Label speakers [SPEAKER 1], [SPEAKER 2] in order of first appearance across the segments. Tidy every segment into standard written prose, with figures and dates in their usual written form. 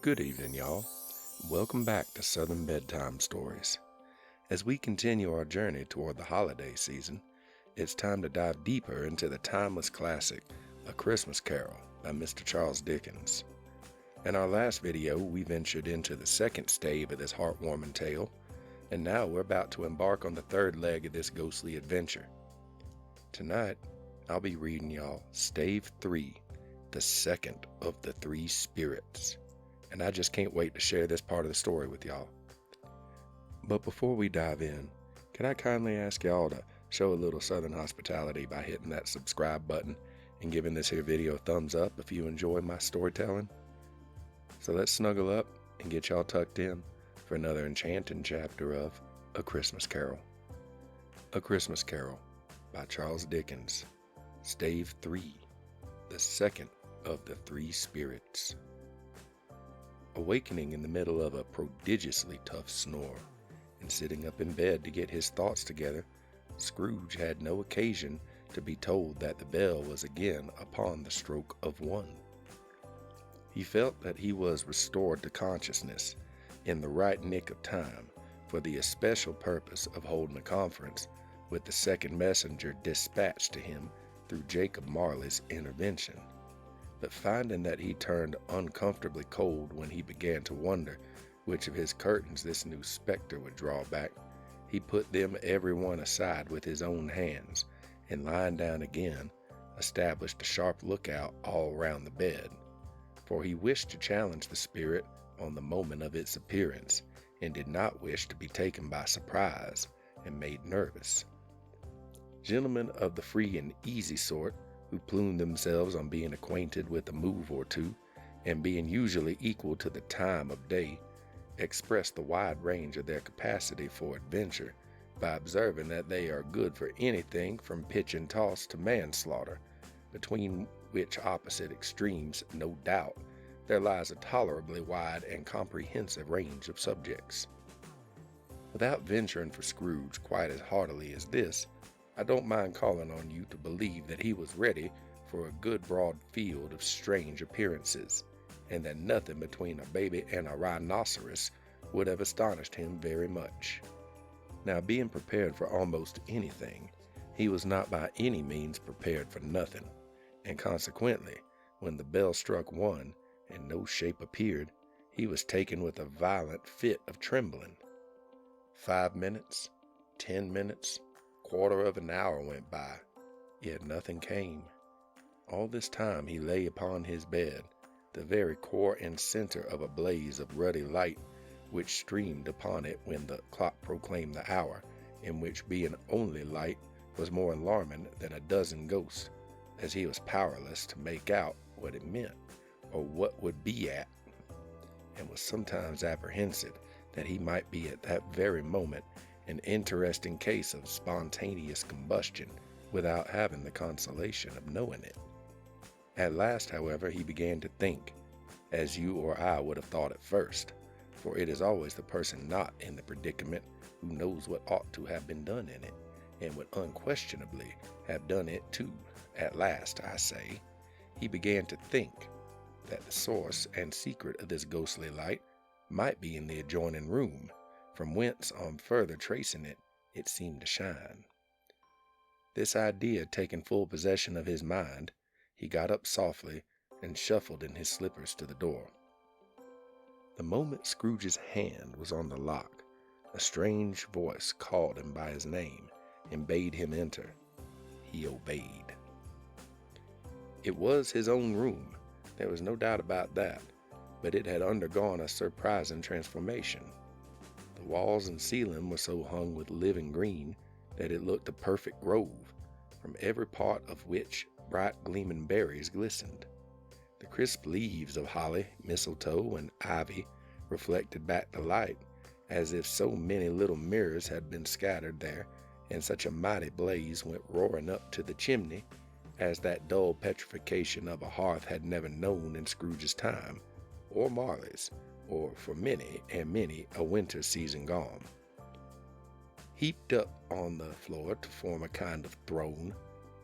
[SPEAKER 1] Good evening, y'all. Welcome back to Southern Bedtime Stories. As we continue our journey toward the holiday season, it's time to dive deeper into the timeless classic, A Christmas Carol by Mr. Charles Dickens. In our last video, we ventured into the second stave of this heartwarming tale, and now we're about to embark on the third leg of this ghostly adventure. Tonight, I'll be reading y'all Stave 3, the second of the three spirits. And I just can't wait to share this part of the story with y'all. But before we dive in, can I kindly ask y'all to show a little Southern hospitality by hitting that subscribe button and giving this here video a thumbs up if you enjoy my storytelling? So let's snuggle up and get y'all tucked in for another enchanting chapter of A Christmas Carol. A Christmas Carol by Charles Dickens, Stave 3, the second of the three spirits. Awakening in the middle of a prodigiously tough snore, and sitting up in bed to get his thoughts together, Scrooge had no occasion to be told that the bell was again upon the stroke of 1. He felt that he was restored to consciousness in the right nick of time for the especial purpose of holding a conference with the second messenger dispatched to him through Jacob Marley's intervention. But finding that he turned uncomfortably cold when he began to wonder which of his curtains this new specter would draw back, he put them every one aside with his own hands, and lying down again, established a sharp lookout all round the bed. For he wished to challenge the spirit on the moment of its appearance, and did not wish to be taken by surprise and made nervous. Gentlemen of the free and easy sort, who plumed themselves on being acquainted with a move or two, and being usually equal to the time of day, expressed the wide range of their capacity for adventure by observing that they are good for anything from pitch and toss to manslaughter, between which opposite extremes, no doubt, there lies a tolerably wide and comprehensive range of subjects. Without venturing for Scrooge quite as heartily as this, I don't mind calling on you to believe that he was ready for a good broad field of strange appearances, and that nothing between a baby and a rhinoceros would have astonished him very much. Now, being prepared for almost anything, he was not by any means prepared for nothing, and consequently, when the bell struck 1 and no shape appeared, he was taken with a violent fit of trembling. 5 minutes, 10 minutes, quarter of an hour went by, yet nothing came. All this time he lay upon his bed, the very core and center of a blaze of ruddy light which streamed upon it when the clock proclaimed the hour, and which, being only light, was more alarming than a dozen ghosts, as he was powerless to make out what it meant, or what would be at, and was sometimes apprehensive that he might be at that very moment an interesting case of spontaneous combustion without having the consolation of knowing it. At last, however, he began to think, as you or I would have thought at first, for it is always the person not in the predicament who knows what ought to have been done in it, and would unquestionably have done it too. At last, I say, he began to think that the source and secret of this ghostly light might be in the adjoining room, from whence, on further tracing it, it seemed to shine. This idea taking full possession of his mind, he got up softly and shuffled in his slippers to the door. The moment Scrooge's hand was on the lock, a strange voice called him by his name and bade him enter. He obeyed. It was his own room, there was no doubt about that, but it had undergone a surprising transformation. The walls and ceiling were so hung with living green that it looked a perfect grove, from every part of which bright gleaming berries glistened. The crisp leaves of holly, mistletoe, and ivy reflected back the light, as if so many little mirrors had been scattered there, and such a mighty blaze went roaring up to the chimney, as that dull petrification of a hearth had never known in Scrooge's time, or Marley's, or for many and many a winter season gone. Heaped up on the floor to form a kind of throne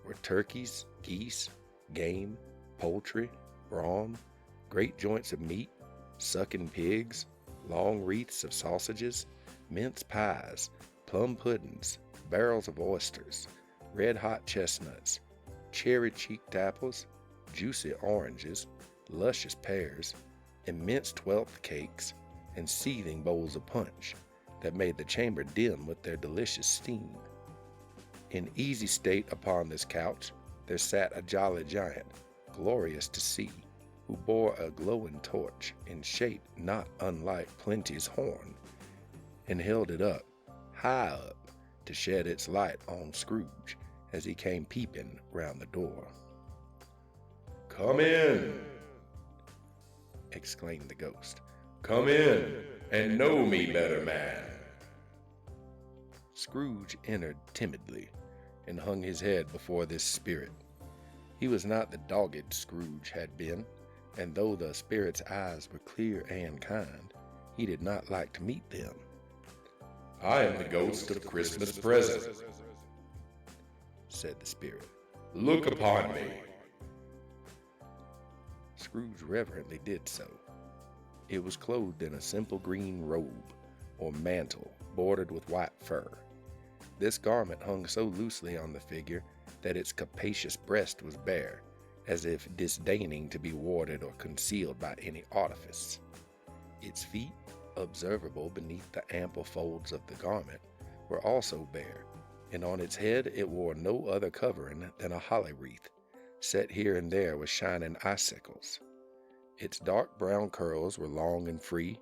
[SPEAKER 1] were turkeys, geese, game, poultry, brawn, great joints of meat, sucking pigs, long wreaths of sausages, mince pies, plum puddings, barrels of oysters, red-hot chestnuts, cherry-cheeked apples, juicy oranges, luscious pears, immense twelfth cakes, and seething bowls of punch that made the chamber dim with their delicious steam. In easy state upon this couch there sat a jolly giant, glorious to see, who bore a glowing torch in shape not unlike Plenty's horn, and held it up, high up, to shed its light on Scrooge as he came peeping round the door.
[SPEAKER 2] "Come in,"
[SPEAKER 1] exclaimed the ghost.
[SPEAKER 2] "Come in, and know me better, man."
[SPEAKER 1] Scrooge entered timidly, and hung his head before this spirit. He was not the dogged Scrooge had been, and though the spirit's eyes were clear and kind, he did not like to meet them.
[SPEAKER 2] "I am the ghost of Christmas present,"
[SPEAKER 1] said the spirit.
[SPEAKER 2] "Look upon me."
[SPEAKER 1] Scrooge reverently did so. It was clothed in a simple green robe, or mantle, bordered with white fur. This garment hung so loosely on the figure that its capacious breast was bare, as if disdaining to be warded or concealed by any artifice. Its feet, observable beneath the ample folds of the garment, were also bare, and on its head it wore no other covering than a holly wreath, set here and there with shining icicles. Its dark brown curls were long and free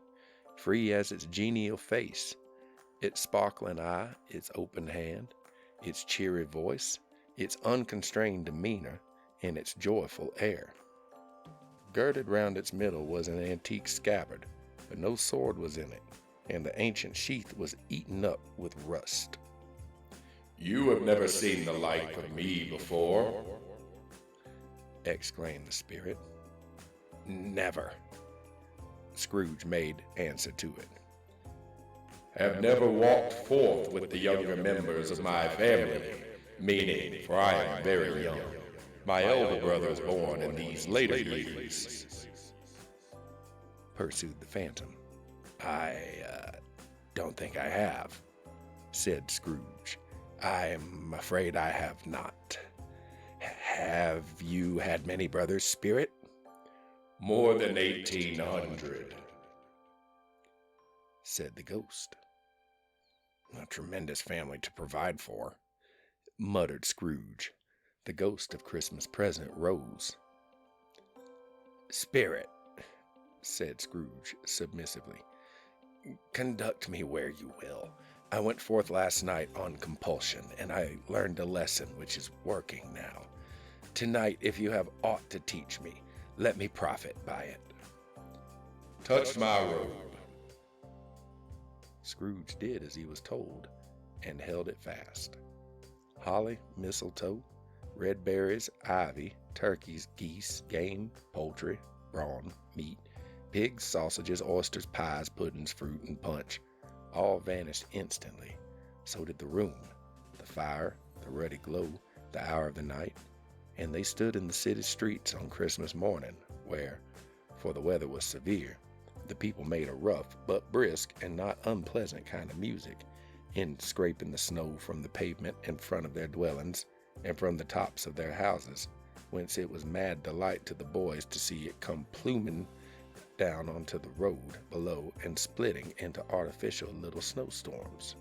[SPEAKER 1] as its genial face, its sparkling eye, its open hand, its cheery voice, its unconstrained demeanor, and its joyful air. Girded round its middle was an antique scabbard, but no sword was in it, and the ancient sheath was eaten up with rust.
[SPEAKER 2] "You have never seen the like of me before,"
[SPEAKER 1] exclaimed the spirit. "Never," Scrooge made answer to it.
[SPEAKER 2] "Have never walked forth with the younger members of my family, meaning, for I am very young. My elder brother is born in these later years,"
[SPEAKER 1] pursued the phantom. I don't think I have," said Scrooge. "I'm afraid I have not. Have you had many brothers, spirit?"
[SPEAKER 2] "More than 1,800.
[SPEAKER 1] said the ghost. "A tremendous family to provide for," muttered Scrooge. The ghost of Christmas present rose. "Spirit," said Scrooge submissively, "conduct me where you will. I went forth last night on compulsion, and I learned a lesson which is working now. Tonight, if you have aught to teach me, let me profit by it."
[SPEAKER 2] "Touch my robe."
[SPEAKER 1] Scrooge did as he was told, and held it fast. Holly, mistletoe, red berries, ivy, turkeys, geese, game, poultry, brawn, meat, pigs, sausages, oysters, pies, puddings, fruit, and punch all vanished instantly. So did the room, the fire, the ruddy glow, the hour of the night, and they stood in the city streets on Christmas morning, where, for the weather was severe, the people made a rough but brisk and not unpleasant kind of music, in scraping the snow from the pavement in front of their dwellings and from the tops of their houses, whence it was mad delight to the boys to see it come pluming down onto the road below and splitting into artificial little snowstorms.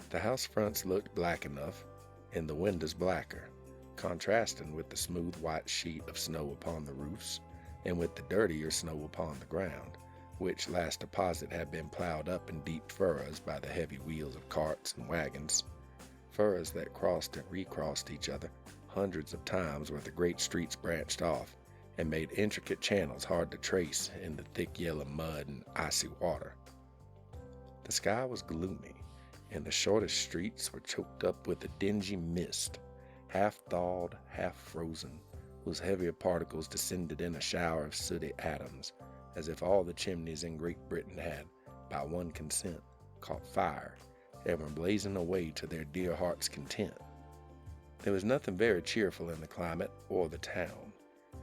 [SPEAKER 1] The house fronts looked black enough, and the windows blacker, contrasting with the smooth white sheet of snow upon the roofs, and with the dirtier snow upon the ground, which last deposit had been plowed up in deep furrows by the heavy wheels of carts and wagons, furrows that crossed and recrossed each other hundreds of times where the great streets branched off and made intricate channels hard to trace in the thick yellow mud and icy water. The sky was gloomy, and the shortest streets were choked up with a dingy mist, half thawed, half frozen, whose heavier particles descended in a shower of sooty atoms, as if all the chimneys in Great Britain had, by one consent, caught fire, and were blazing away to their dear hearts' content. There was nothing very cheerful in the climate or the town,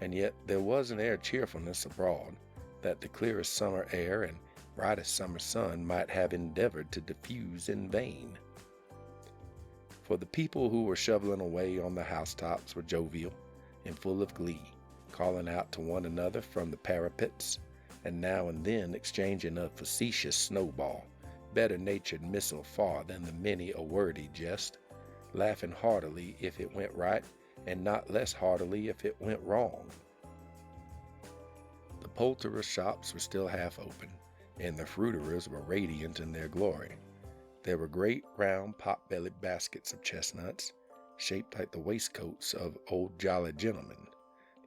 [SPEAKER 1] and yet there was an air of cheerfulness abroad, that the clearest summer air and brightest summer sun might have endeavored to diffuse in vain. For the people who were shoveling away on the housetops were jovial and full of glee, calling out to one another from the parapets, and now and then exchanging a facetious snowball, better-natured missile far than the many a wordy jest, laughing heartily if it went right, and not less heartily if it went wrong. The poulterers' shops were still half open, and the fruiterers were radiant in their glory. There were great round pot-bellied baskets of chestnuts, shaped like the waistcoats of old jolly gentlemen,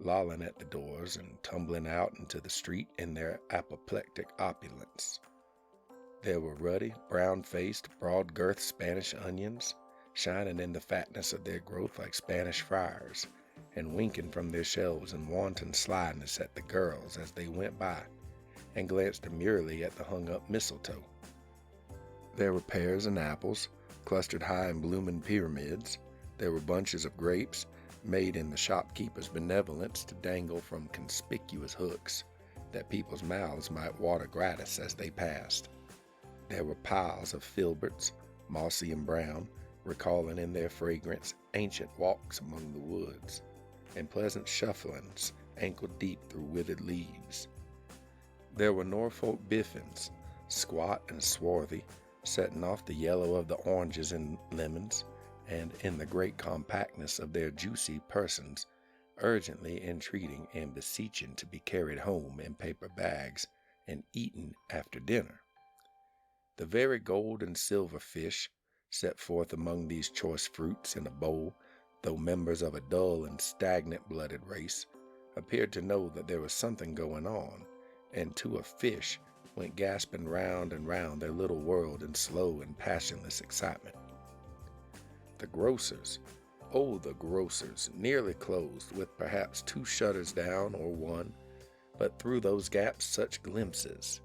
[SPEAKER 1] lolling at the doors and tumbling out into the street in their apoplectic opulence. There were ruddy, brown-faced, broad-girthed Spanish onions, shining in the fatness of their growth like Spanish friars, and winking from their shelves in wanton slyness at the girls as they went by, and glanced demurely at the hung-up mistletoe. There were pears and apples, clustered high in blooming pyramids. There were bunches of grapes, made in the shopkeeper's benevolence to dangle from conspicuous hooks, that people's mouths might water gratis as they passed. There were piles of filberts, mossy and brown, recalling in their fragrance ancient walks among the woods, and pleasant shufflings ankle-deep through withered leaves. There were Norfolk biffins, squat and swarthy, setting off the yellow of the oranges and lemons, and in the great compactness of their juicy persons, urgently entreating and beseeching to be carried home in paper bags and eaten after dinner. The very gold and silver fish, set forth among these choice fruits in a bowl, though members of a dull and stagnant-blooded race, appeared to know that there was something going on, and to a fish went gasping round and round their little world in slow and passionless excitement. The grocers, oh, the grocers, nearly closed, with perhaps 2 shutters down or 1, but through those gaps such glimpses.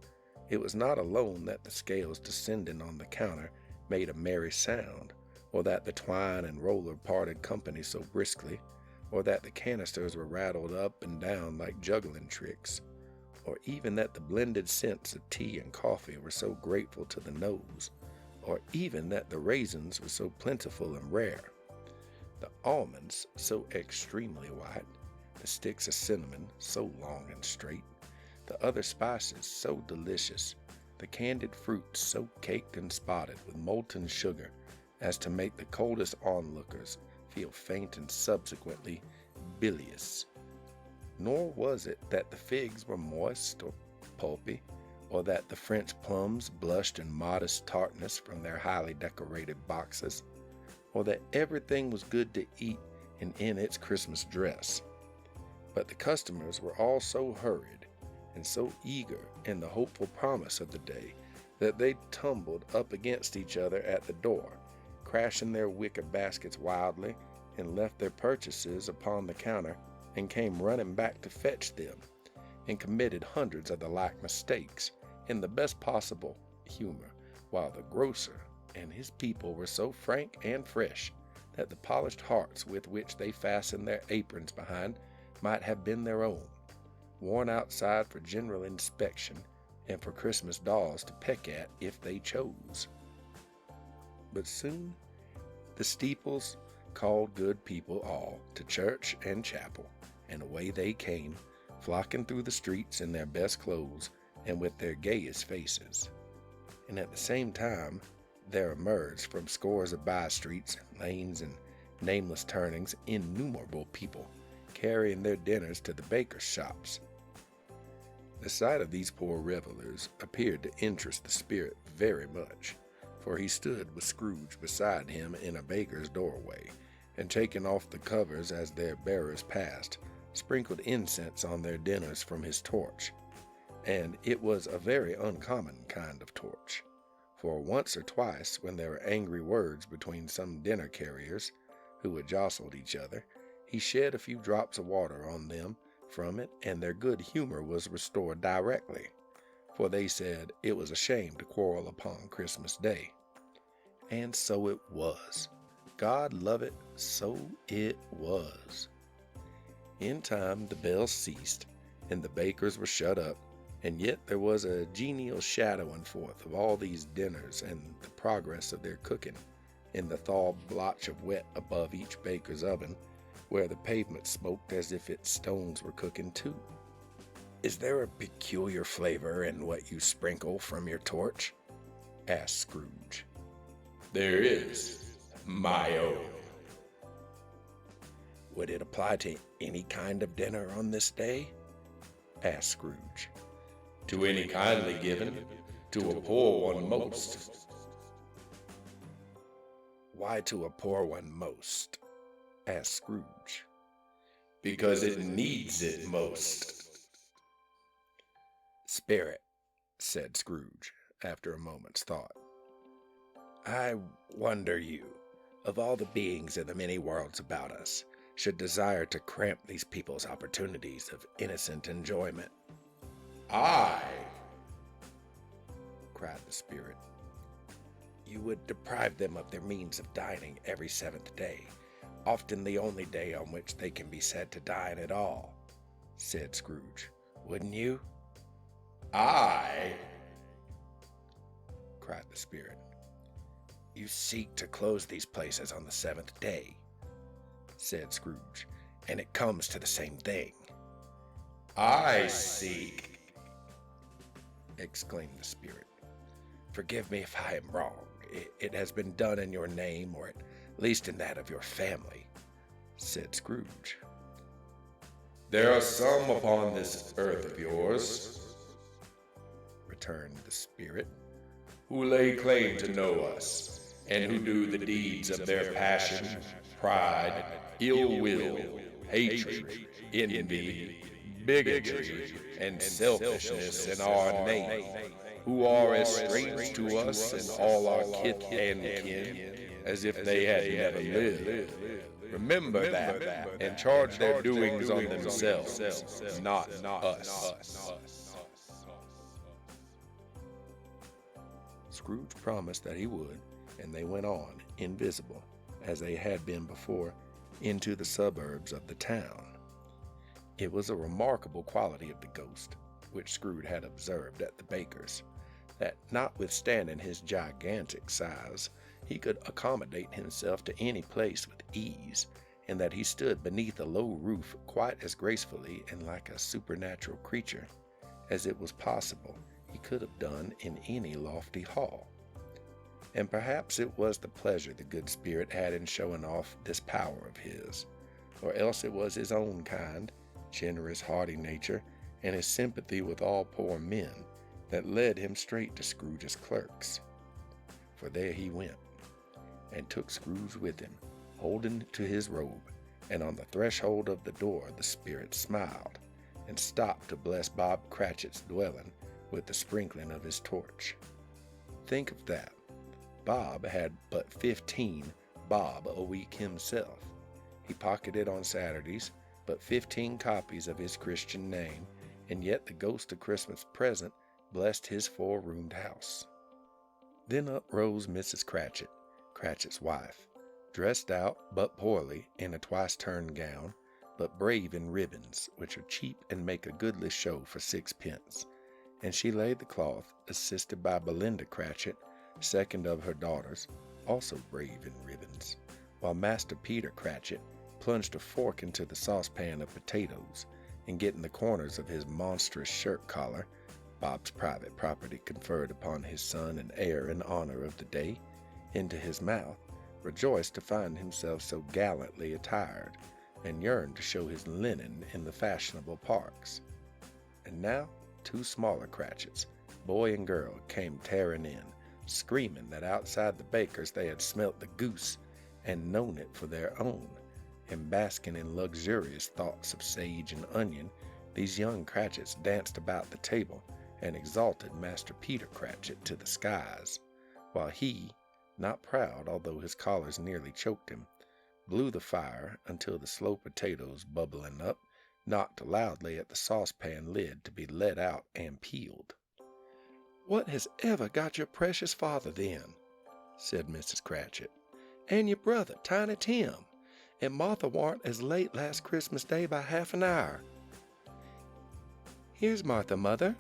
[SPEAKER 1] It was not alone that the scales descending on the counter made a merry sound, or that the twine and roller parted company so briskly, or that the canisters were rattled up and down like juggling tricks, or even that the blended scents of tea and coffee were so grateful to the nose, or even that the raisins were so plentiful and rare, the almonds so extremely white, the sticks of cinnamon so long and straight, the other spices so delicious, the candied fruits so caked and spotted with molten sugar as to make the coldest onlookers feel faint and subsequently bilious. Nor was it that the figs were moist or pulpy, or that the French plums blushed in modest tartness from their highly decorated boxes, or that everything was good to eat and in its Christmas dress. But the customers were all so hurried and so eager in the hopeful promise of the day that they tumbled up against each other at the door, crashing their wicker baskets wildly, and left their purchases upon the counter and came running back to fetch them, and committed hundreds of the like mistakes in the best possible humor, while the grocer and his people were so frank and fresh that the polished hearts with which they fastened their aprons behind might have been their own, worn outside for general inspection and for Christmas dolls to peck at if they chose. But soon the steeples called good people all to church and chapel, and away they came, flocking through the streets in their best clothes and with their gayest faces. And at the same time there emerged from scores of by-streets, lanes, and nameless turnings innumerable people, carrying their dinners to the bakers' shops. The sight of these poor revelers appeared to interest the spirit very much, for he stood with Scrooge beside him in a baker's doorway, and taking off the covers as their bearers passed, sprinkled incense on their dinners from his torch. And it was a very uncommon kind of torch, for once or twice, when there were angry words between some dinner carriers, who had jostled each other, he shed a few drops of water on them from it, and their good humor was restored directly, for they said it was a shame to quarrel upon Christmas Day. And so it was. God love it, so it was. In time the bells ceased, and the bakers were shut up, And yet there was a genial shadowing forth of all these dinners and the progress of their cooking in the thawed blotch of wet above each baker's oven, where the pavement smoked as if its stones were cooking too. "Is there a peculiar flavor in what you sprinkle from your torch?" asked Scrooge.
[SPEAKER 2] "There is. My own."
[SPEAKER 1] "Would it apply to any kind of dinner on this day?" asked Scrooge.
[SPEAKER 2] "To any kindly given, to a poor one most."
[SPEAKER 1] "Why to a poor one most?" asked Scrooge.
[SPEAKER 2] "Because it needs it most."
[SPEAKER 1] "Spirit," said Scrooge, after a moment's thought, "I wonder you, of all the beings in the many worlds about us, should desire to cramp these people's opportunities of innocent enjoyment."
[SPEAKER 2] "I,"
[SPEAKER 1] cried the spirit. "You would deprive them of their means of dining every seventh day, often the only day on which they can be said to dine at all," said Scrooge. "Wouldn't you?"
[SPEAKER 2] "I,"
[SPEAKER 1] cried the spirit. "You seek to close these places on the seventh day," said Scrooge, "and it comes to the same thing."
[SPEAKER 2] "I seek,"
[SPEAKER 1] exclaimed the spirit. "Forgive me if I am wrong. It has been done in your name, or at least in that of your family," said Scrooge.
[SPEAKER 2] "There are some upon this earth of yours,"
[SPEAKER 1] returned the spirit,
[SPEAKER 2] "who lay claim to know us, and who do the deeds of their passion, pride, ill will, hatred, envy, bigotry, and selfishness in our name, who are as strange to us and all our kith and kin as if they had never lived. Remember that, and charge their doings on themselves, not us."
[SPEAKER 1] Scrooge promised that he would, and they went on, invisible, as they had been before, into the suburbs of the town. It was a remarkable quality of the ghost, which Scrooge had observed at the baker's, that notwithstanding his gigantic size, he could accommodate himself to any place with ease, and that he stood beneath a low roof quite as gracefully and like a supernatural creature as it was possible he could have done in any lofty hall. And perhaps it was the pleasure the good spirit had in showing off this power of his, or else it was his own kind, generous, hearty nature, and his sympathy with all poor men, that led him straight to Scrooge's clerks. For there he went, and took Scrooge with him, holding to his robe, and on the threshold of the door the spirit smiled, and stopped to bless Bob Cratchit's dwelling with the sprinkling of his torch. Think of that. Bob had but 15 bob a week himself. He pocketed on Saturdays but 15 copies of his Christian name, and yet the ghost of Christmas present blessed his 4-roomed house. Then up rose Mrs. Cratchit, Cratchit's wife, dressed out but poorly in a twice-turned gown, but brave in ribbons, which are cheap and make a goodly show for 6 pence, and she laid the cloth, assisted by Belinda Cratchit, second of her daughters, also brave in ribbons, while Master Peter Cratchit plunged a fork into the saucepan of potatoes, and getting the corners of his monstrous shirt collar, Bob's private property conferred upon his son and heir in honor of the day, into his mouth, rejoiced to find himself so gallantly attired, and yearned to show his linen in the fashionable parks. And now 2 smaller Cratchits, boy and girl, came tearing in, screaming that outside the baker's they had smelt the goose and known it for their own, and basking in luxurious thoughts of sage and onion, these young Cratchits danced about the table and exalted Master Peter Cratchit to the skies, while he, not proud although his collars nearly choked him, blew the fire until the slow potatoes, bubbling up, knocked loudly at the saucepan lid to be let out and peeled. "What has ever got your precious father, then?" said Mrs. Cratchit. "And your brother, Tiny Tim? And Martha warn't as late last Christmas Day by half an hour." "Here's Martha, mother,"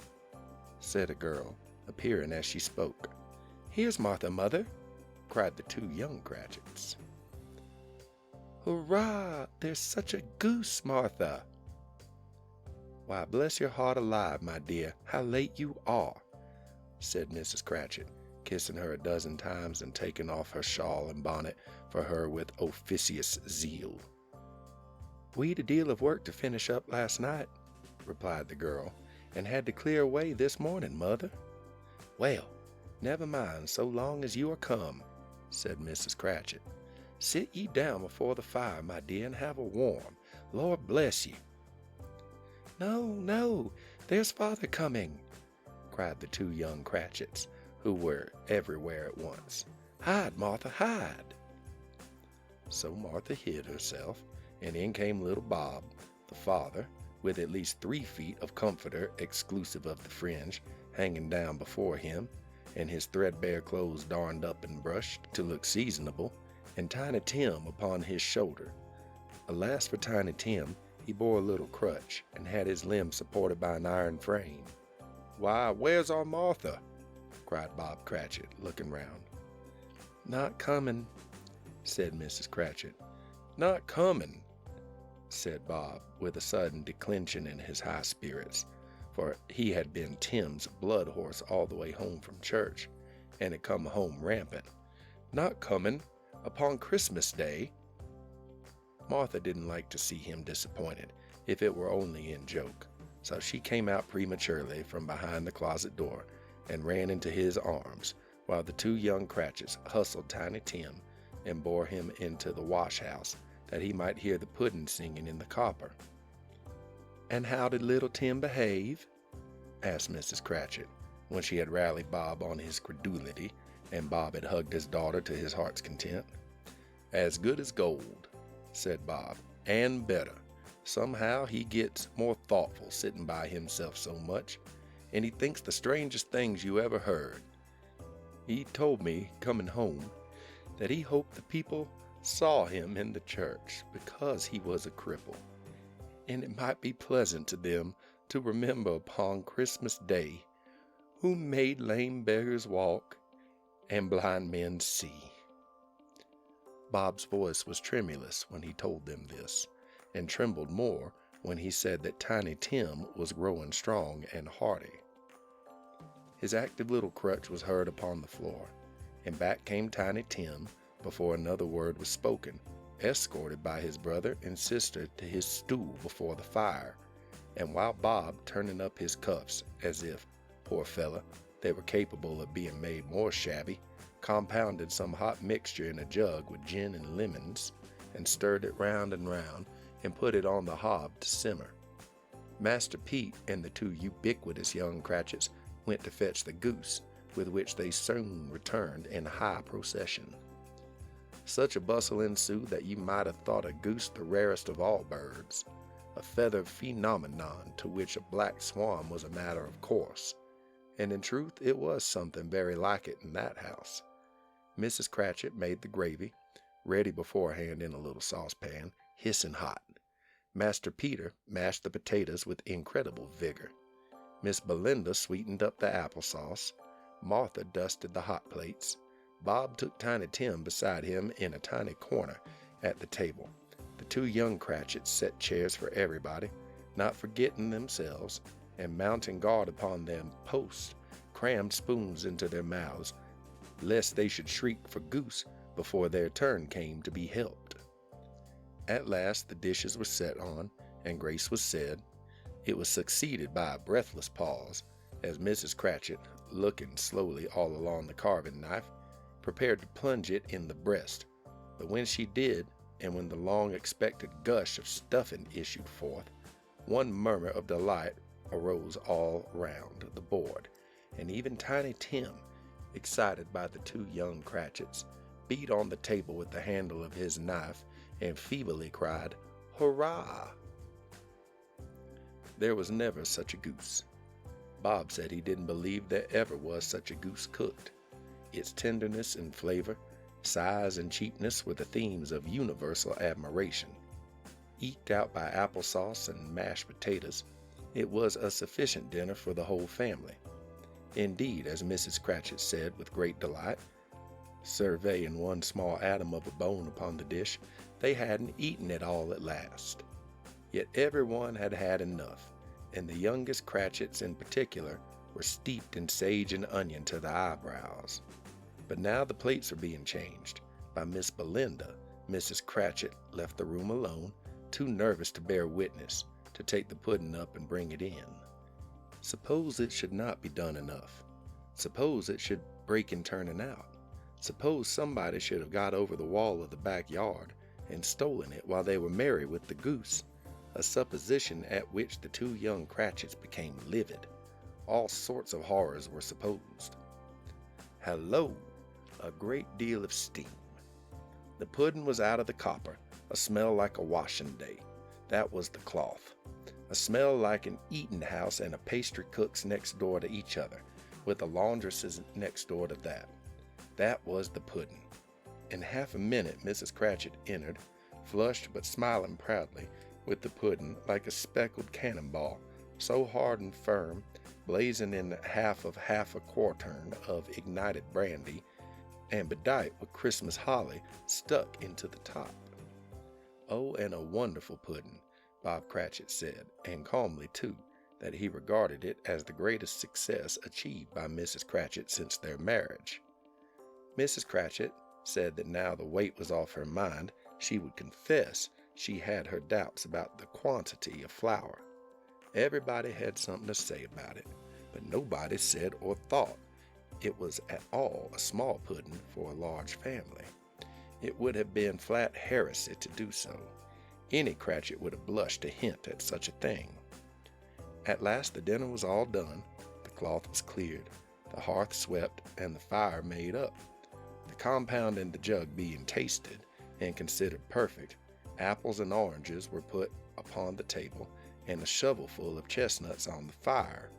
[SPEAKER 1] said a girl, appearing as she spoke. "Here's Martha, mother," cried the two young Cratchits. "Hurrah! There's such a goose, Martha!" "Why, bless your heart alive, my dear, how late you are," said Mrs. Cratchit, kissing her a dozen times and taking off her shawl and bonnet for her with officious zeal. "We'd a deal of work to finish up last night," replied the girl, "and had to clear away this morning, mother." "Well, never mind so long as you are come," said Mrs. Cratchit. "Sit ye down before the fire, my dear, and have a warm. Lord bless you." "No, no, there's father coming," cried the two young Cratchits, who were everywhere at once. "Hide, Martha, hide." So Martha hid herself, and in came little Bob, the father, with at least 3 feet of comforter exclusive of the fringe hanging down before him, and his threadbare clothes darned up and brushed to look seasonable, and Tiny Tim upon his shoulder. Alas for Tiny Tim, he bore a little crutch, and had his limbs supported by an iron frame. "Why, where's our Martha?" cried Bob Cratchit, looking round. "Not coming," said Mrs. Cratchit. "Not coming," said Bob, with a sudden declension in his high spirits, for he had been Tim's blood horse all the way home from church, and had come home rampant. "Not coming upon Christmas Day." Martha didn't like to see him disappointed, if it were only in joke, so she came out prematurely from behind the closet door and ran into his arms, while the two young Cratchits hustled Tiny Tim and bore him into the wash-house, that he might hear the pudding singing in the copper. "And how did little Tim behave?" asked Mrs. Cratchit, when she had rallied Bob on his credulity, and Bob had hugged his daughter to his heart's content. "As good as gold," said Bob, "and better. Somehow he gets more thoughtful sitting by himself so much, and he thinks the strangest things you ever heard. He told me, coming home, that he hoped the people saw him in the church because he was a cripple, and it might be pleasant to them to remember upon Christmas Day, who made lame beggars walk and blind men see." Bob's voice was tremulous when he told them this, and trembled more when he said that Tiny Tim was growing strong and hearty. His active little crutch was heard upon the floor, and back came Tiny Tim before another word was spoken, escorted by his brother and sister to his stool before the fire, and while Bob, turning up his cuffs as if, poor fella, they were capable of being made more shabby, compounded some hot mixture in a jug with gin and lemons, and stirred it round and round, and put it on the hob to simmer. Master Pete and the two ubiquitous young Cratchits went to fetch the goose, with which they soon returned in high procession. Such a bustle ensued that you might have thought a goose the rarest of all birds, a feathered phenomenon to which a black swan was a matter of course, and in truth it was something very like it in that house. Mrs. Cratchit made the gravy, ready beforehand in a little saucepan, hissing hot. Master Peter mashed the potatoes with incredible vigor. Miss Belinda sweetened up the applesauce. Martha dusted the hot plates. Bob took Tiny Tim beside him in a tiny corner at the table. The two young Cratchits set chairs for everybody, not forgetting themselves, and mounting guard upon their posts, crammed spoons into their mouths, lest they should shriek for goose before their turn came to be helped. At last the dishes were set on, and grace was said. It was succeeded by a breathless pause, as Mrs. Cratchit, looking slowly all along the carving knife, prepared to plunge it in the breast. But when she did, and when the long-expected gush of stuffing issued forth, one murmur of delight arose all round the board, and even Tiny Tim, excited by the two young Cratchits, beat on the table with the handle of his knife and feebly cried, "Hurrah!" There was never such a goose. Bob said he didn't believe there ever was such a goose cooked. Its tenderness and flavor, size and cheapness were the themes of universal admiration. Eked out by applesauce and mashed potatoes, it was a sufficient dinner for the whole family, Indeed, as Mrs. Cratchit said with great delight, surveying one small atom of a bone upon the dish, they hadn't eaten it all at last. Yet everyone had had enough, and the youngest Cratchits in particular were steeped in sage and onion to the eyebrows. But now the plates were being changed. By Miss Belinda, Mrs. Cratchit left the room alone, too nervous to bear witness, to take the pudding up and bring it in. Suppose it should not be done enough. Suppose it should break in turning out. Suppose somebody should have got over the wall of the backyard and stolen it while they were merry with the goose, a supposition at which the two young Cratchits became livid. All sorts of horrors were supposed. Hello! A great deal of steam. The pudding was out of the copper, a smell like a washing day. That was the cloth. A smell like an eating house and a pastry cook's next door to each other, with a laundress's next door to that. That was the pudding. In half a minute Mrs. Cratchit entered, flushed but smiling proudly, with the pudding like a speckled cannonball, so hard and firm, blazing in half a quartern of ignited brandy, and bedight with Christmas holly stuck into the top. Oh, and a wonderful pudding, Bob Cratchit said, and calmly too, that he regarded it as the greatest success achieved by Mrs. Cratchit since their marriage. Mrs. Cratchit said that now the weight was off her mind, she would confess she had her doubts about the quantity of flour. Everybody had something to say about it, but nobody said or thought it was at all a small pudding for a large family. It would have been flat heresy to do so. Any Cratchit would have blushed to hint at such a thing. At last the dinner was all done, the cloth was cleared, the hearth swept, and the fire made up. The compound in the jug being tasted and considered perfect, apples and oranges were put upon the table, and a shovelful of chestnuts on the fire.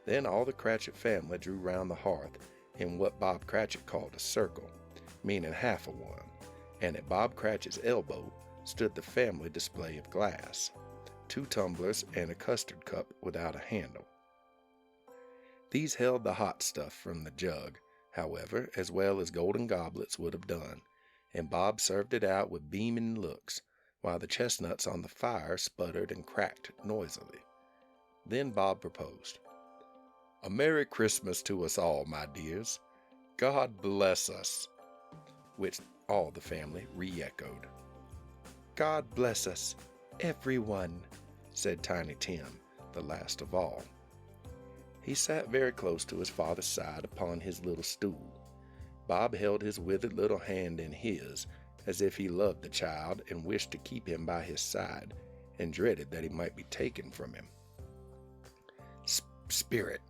[SPEAKER 1] Then all the Cratchit family drew round the hearth in what Bob Cratchit called a circle, meaning half a one, and at Bob Cratchit's elbow stood the family display of glass, 2 tumblers and a custard cup without a handle. These held the hot stuff from the jug, however, as well as golden goblets would have done, and Bob served it out with beaming looks, while the chestnuts on the fire sputtered and cracked noisily. Then Bob proposed, "A Merry Christmas to us all, my dears. God bless us," which all the family re-echoed. "God bless us, everyone," said Tiny Tim, the last of all. He sat very close to his father's side upon his little stool. Bob held his withered little hand in his, as if he loved the child and wished to keep him by his side, and dreaded that he might be taken from him. "Spirit,"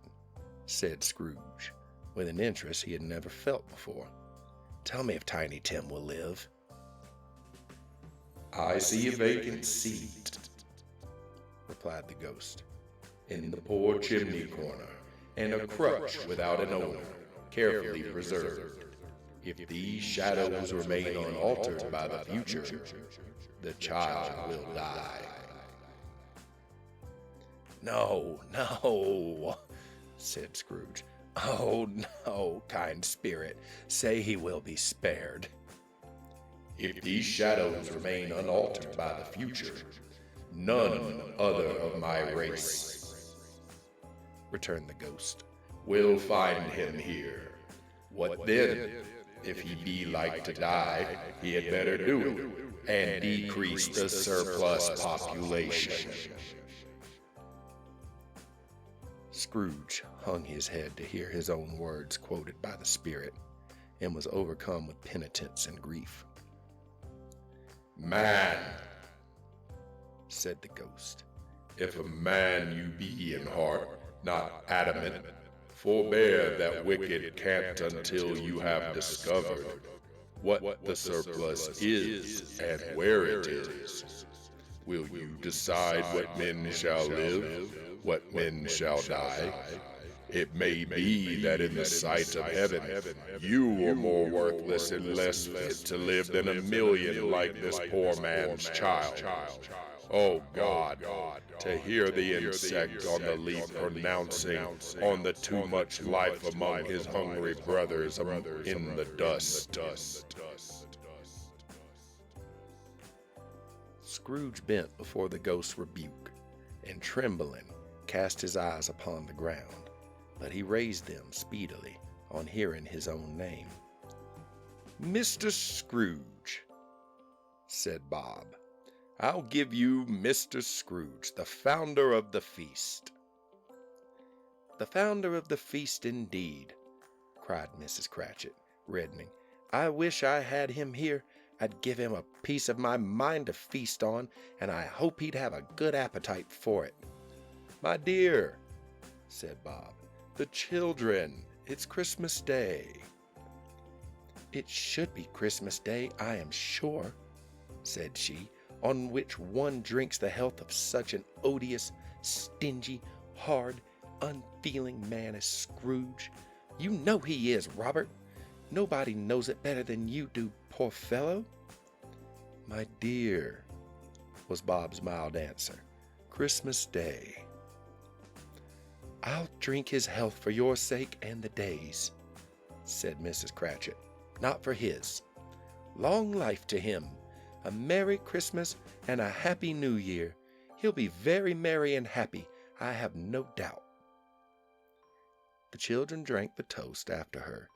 [SPEAKER 1] said Scrooge, with an interest he had never felt before, "tell me if Tiny Tim will live."
[SPEAKER 2] "I see a vacant seat,"
[SPEAKER 1] replied the ghost,
[SPEAKER 2] "in the poor chimney corner, and a crutch without an owner, carefully preserved. If these shadows remain unaltered by the future, the child will die."
[SPEAKER 1] "No, no," said Scrooge. "Oh, no, kind spirit, say he will be spared."
[SPEAKER 2] "If these shadows remain unaltered by the future, none other of my race,"
[SPEAKER 1] returned the ghost,
[SPEAKER 2] "will find him here. What then? If he be like to die, he had better do it, and decrease the surplus population."
[SPEAKER 1] Scrooge hung his head to hear his own words quoted by the spirit, and was overcome with penitence and grief.
[SPEAKER 2] "Man,"
[SPEAKER 1] said the ghost,
[SPEAKER 2] "if a man you be in heart, not adamant, forbear that wicked cant until you have discovered what the surplus is and where it is. Will you decide what men shall live, what men shall die? It may be that in the sight of heaven, you are more worthless and less fit to live than 1,000,000 like this poor man's child. Oh God, to hear the insect on the leaf pronouncing on the too much life among his hungry brothers in the dust.
[SPEAKER 1] Scrooge bent before the ghost's rebuke, and trembling cast his eyes upon the ground, but he raised them speedily on hearing his own name. "Mr. Scrooge," said Bob. "I'll give you Mr. Scrooge, the founder of the feast." "The founder of the feast, indeed," cried Mrs. Cratchit, reddening. "I wish I had him here. I'd give him a piece of my mind to feast on, and I hope he'd have a good appetite for it." "My dear," said Bob, "the children, it's Christmas Day." "It should be Christmas Day, I am sure," said she, "on which one drinks the health of such an odious, stingy, hard, unfeeling man as Scrooge. You know he is, Robert. Nobody knows it better than you do, poor fellow." "My dear," was Bob's mild answer, "Christmas Day." "I'll drink his health for your sake and the day's," said Mrs. Cratchit, "not for his. Long life to him, a Merry Christmas and a Happy New Year. He'll be very merry and happy, I have no doubt." The children drank the toast after her.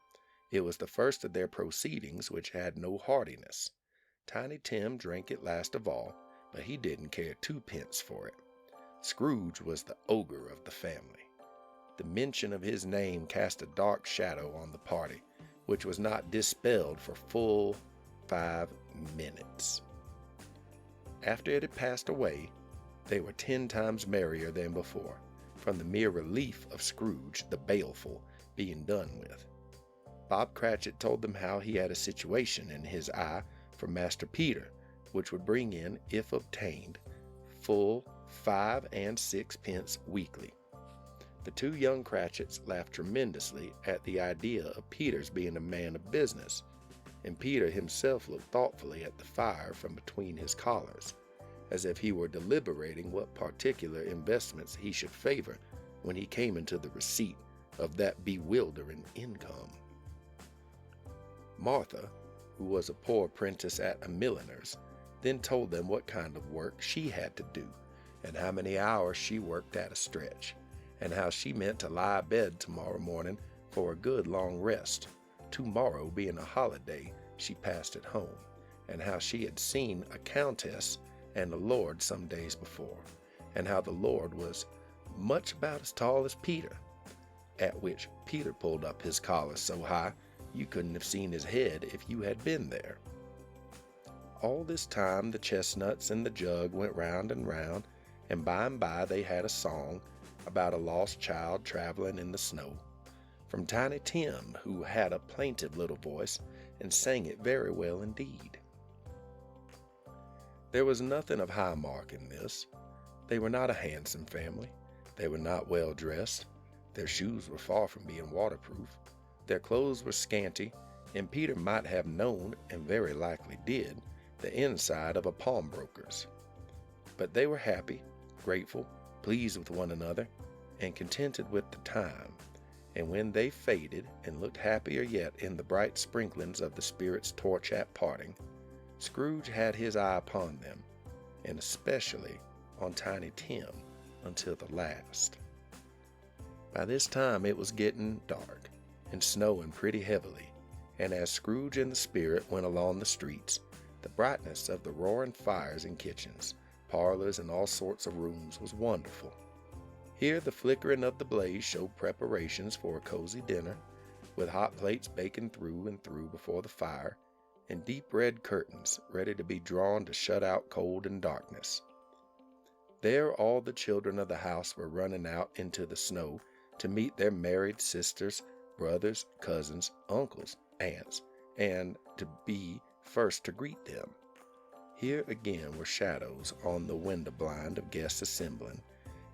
[SPEAKER 1] It was the first of their proceedings which had no heartiness. Tiny Tim drank it last of all, but he didn't care twopence for it. Scrooge was the ogre of the family. The mention of his name cast a dark shadow on the party, which was not dispelled for full 5 minutes. After it had passed away, they were 10 times merrier than before, from the mere relief of Scrooge, the baleful, being done with. Bob Cratchit told them how he had a situation in his eye for Master Peter, which would bring in, if obtained, full 5 and 6 pence weekly. The 2 young Cratchits laughed tremendously at the idea of Peter's being a man of business, and Peter himself looked thoughtfully at the fire from between his collars, as if he were deliberating what particular investments he should favor when he came into the receipt of that bewildering income. Martha, who was a poor apprentice at a milliner's, then told them what kind of work she had to do, and how many hours she worked at a stretch, and how she meant to lie abed tomorrow morning for a good long rest, tomorrow being a holiday she passed at home, and how she had seen a countess and a lord some days before, and how the lord was much about as tall as Peter, at which Peter pulled up his collar so high you couldn't have seen his head if you had been there. All this time the chestnuts and the jug went round and round, and by they had a song about a lost child traveling in the snow, from Tiny Tim, who had a plaintive little voice and sang it very well indeed. There was nothing of high mark in this. They were not a handsome family. They were not well dressed. Their shoes were far from being waterproof. Their clothes were scanty, and Peter might have known, and very likely did, the inside of a pawnbroker's. But they were happy, grateful, pleased with one another, and contented with the time, and when they faded and looked happier yet in the bright sprinklings of the Spirit's torch at parting, Scrooge had his eye upon them, and especially on Tiny Tim, until the last. By this time it was getting dark, and snowing pretty heavily, and as Scrooge and the Spirit went along the streets, the brightness of the roaring fires in kitchens, parlors, and all sorts of rooms was wonderful. Here the flickering of the blaze showed preparations for a cozy dinner, with hot plates baking through and through before the fire, and deep red curtains ready to be drawn to shut out cold and darkness. There all the children of the house were running out into the snow to meet their married sisters, brothers, cousins, uncles, aunts, and to be first to greet them. Here again were shadows on the window blind of guests assembling,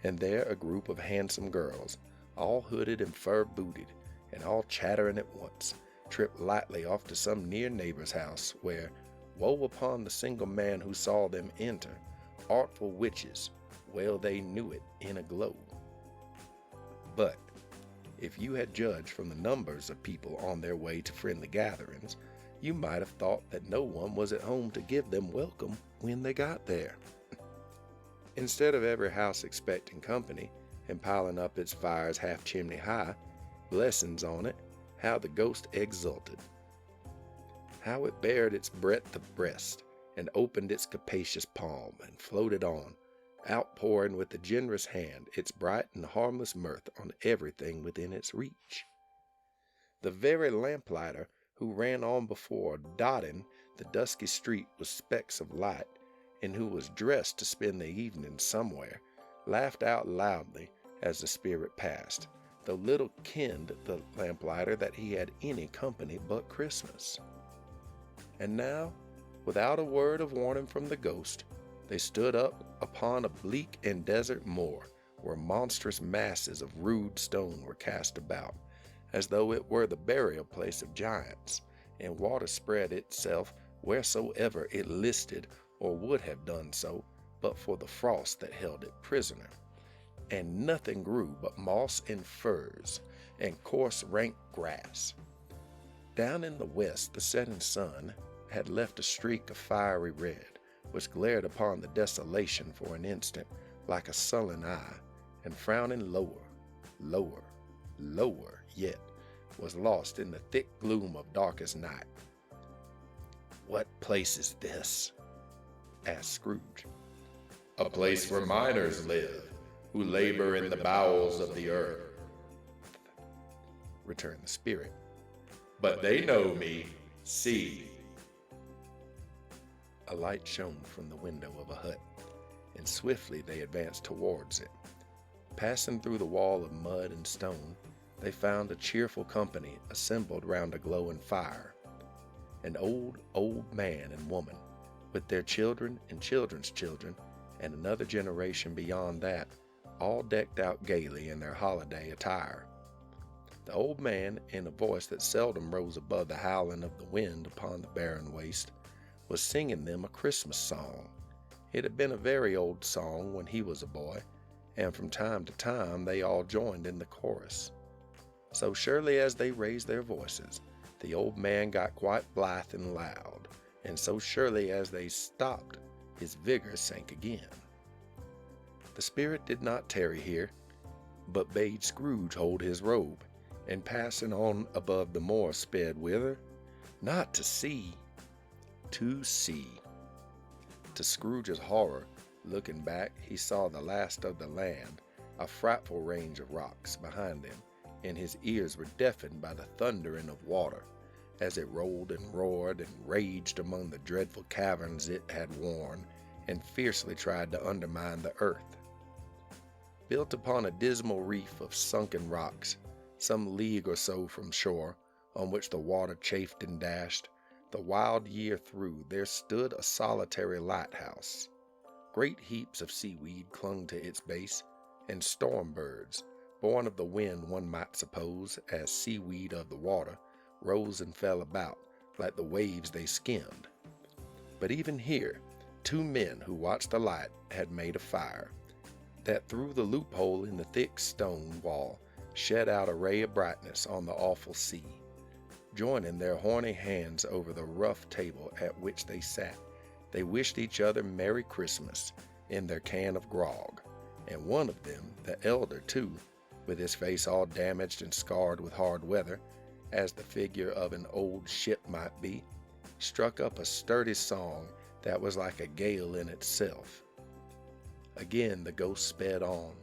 [SPEAKER 1] and there a group of handsome girls, all hooded and fur-booted, and all chattering at once, tripped lightly off to some near neighbor's house, where, woe upon the single man who saw them enter, artful witches, well they knew it in a glow. But if you had judged from the numbers of people on their way to friendly gatherings, you might have thought that no one was at home to give them welcome when they got there. Instead of every house expecting company and piling up its fires half chimney high, blessings on it, how the ghost exulted. How it bared its breadth of breast, and opened its capacious palm, and floated on, outpouring with a generous hand its bright and harmless mirth on everything within its reach. The very lamplighter who ran on before, dotting the dusky street with specks of light, and who was dressed to spend the evening somewhere, laughed out loudly as the spirit passed, though little kenned the lamplighter that he had any company but Christmas. And now, without a word of warning from the ghost, they stood up upon a bleak and desert moor, where monstrous masses of rude stone were cast about, as though it were the burial place of giants, and water spread itself wheresoever it listed or would have done so, but for the frost that held it prisoner. And nothing grew but moss and furze, and coarse rank grass. Down in the west the setting sun had left a streak of fiery red, which glared upon the desolation for an instant like a sullen eye, and frowning lower, yet, was lost in the thick gloom of darkest night. "What place is this?" asked Scrooge.
[SPEAKER 2] "A place where miners live, who labor in the bowels of the earth,"
[SPEAKER 1] returned the spirit.
[SPEAKER 2] "But they know me. See."
[SPEAKER 1] A light shone from the window of a hut, and swiftly they advanced towards it. Passing through the wall of mud and stone, they found a cheerful company assembled round a glowing fire. An old man and woman, with their children and children's children, and another generation beyond that, all decked out gaily in their holiday attire. The old man, in a voice that seldom rose above the howling of the wind upon the barren waste, was singing them a Christmas song. It had been a very old song when he was a boy, and from time to time they all joined in the chorus. So surely as they raised their voices, the old man got quite blithe and loud, and so surely as they stopped, his vigor sank again. The spirit did not tarry here, but bade Scrooge hold his robe, and passing on above the moor sped whither? Not to see, to see. To Scrooge's horror, looking back, he saw the last of the land, a frightful range of rocks behind him, and his ears were deafened by the thundering of water, as it rolled and roared and raged among the dreadful caverns it had worn, and fiercely tried to undermine the earth. Built upon a dismal reef of sunken rocks, some league or so from shore, on which the water chafed and dashed, the wild year through there stood a solitary lighthouse. Great heaps of seaweed clung to its base, and storm birds, born of the wind one might suppose, as seaweed of the water, rose and fell about, like the waves they skimmed. But even here, 2 men who watched the light had made a fire, that through the loophole in the thick stone wall shed out a ray of brightness on the awful sea. Joining their horny hands over the rough table at which they sat, they wished each other Merry Christmas in their can of grog, and one of them, the elder too, with his face all damaged and scarred with hard weather, as the figure of an old ship might be, struck up a sturdy song that was like a gale in itself. Again the ghost sped on,